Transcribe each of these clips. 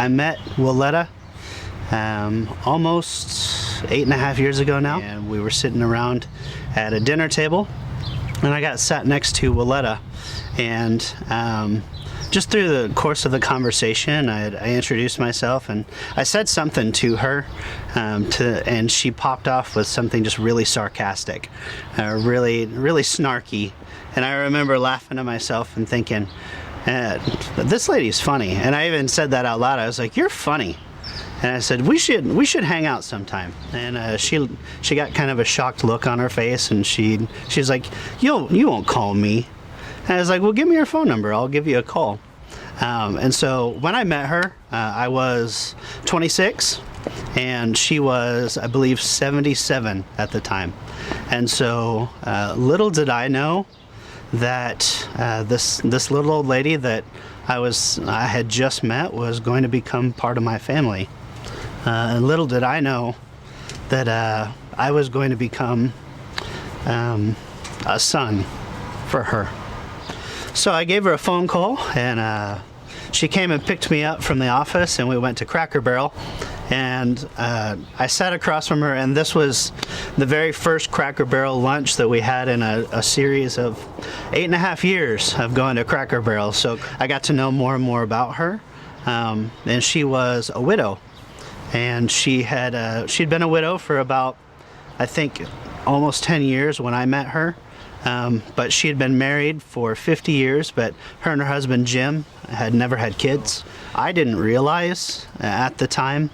I met Willetta almost 8.5 years ago now, and we were sitting around at a dinner table, and I got sat next to Willetta, and just through the course of the conversation, I introduced myself, and I said something to her, and she popped off with something just really sarcastic, really snarky, and I remember laughing to myself and thinking, this lady's funny. And I even said that out loud. I was like, "You're funny." And I said, we should hang out sometime. And she got kind of a shocked look on her face, and she's like, you won't call me. And I was like, "Well, give me your phone number. I'll give you a call." And so when I met her, I was 26, and she was, I believe, 77 at the time. And so little did I know that this little old lady that I had just met was going to become part of my family. And little did I know that I was going to become a son for her. So I gave her a phone call, and she came and picked me up from the office, and we went to Cracker Barrel. And I sat across from her, and this was the very first Cracker Barrel lunch that we had in a series of 8.5 years of going to Cracker Barrel. So I got to know more and more about her. And she was a widow, and she'd been a widow for about, I think, almost 10 years when I met her. But she had been married for 50 years, but her and her husband Jim had never had kids. I didn't realize at the time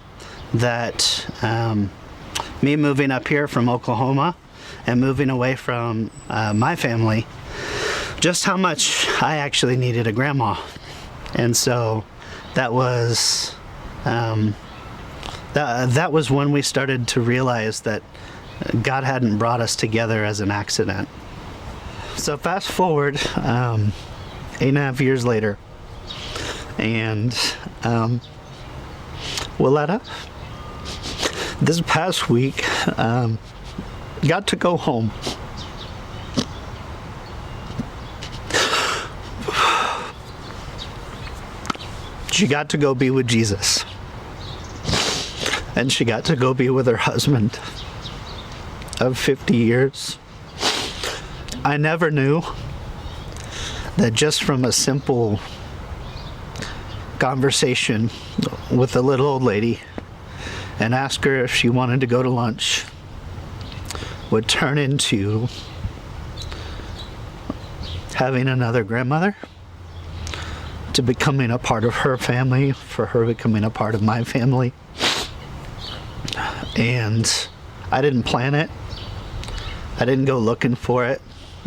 that me moving up here from Oklahoma and moving away from my family, just how much I actually needed a grandma. And so that was that was when we started to realize that God hadn't brought us together as an accident. So fast forward 8.5 years later, and Willetta, this past week, got to go home. She got to go be with Jesus, and she got to go be with her husband of 50 years. I never knew that just from a simple conversation with a little old lady and ask her if she wanted to go to lunch would turn into having another grandmother, to becoming a part of her family, for her becoming a part of my family. And I didn't plan it. I didn't go looking for it.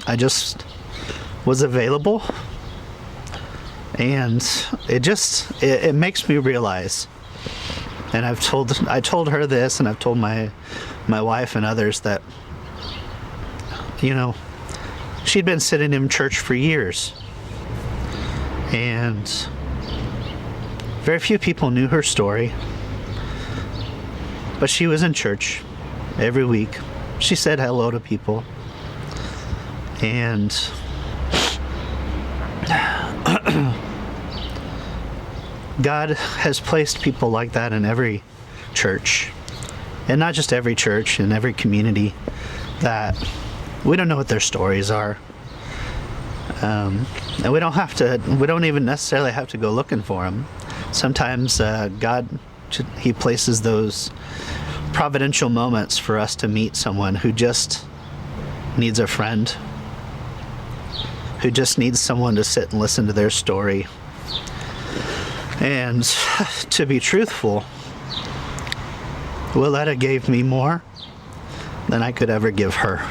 I just was available, and it makes me realize, and I told her this, and I've told my wife and others that, she'd been sitting in church for years, and very few people knew her story, but she was in church every week. She said hello to people. And God has placed people like that in every church, and not just every church, in every community, that we don't know what their stories are. And we don't even necessarily have to go looking for them. Sometimes God, He places those providential moments for us to meet someone who just needs a friend, who just needs someone to sit and listen to their story. And to be truthful, Willetta gave me more than I could ever give her.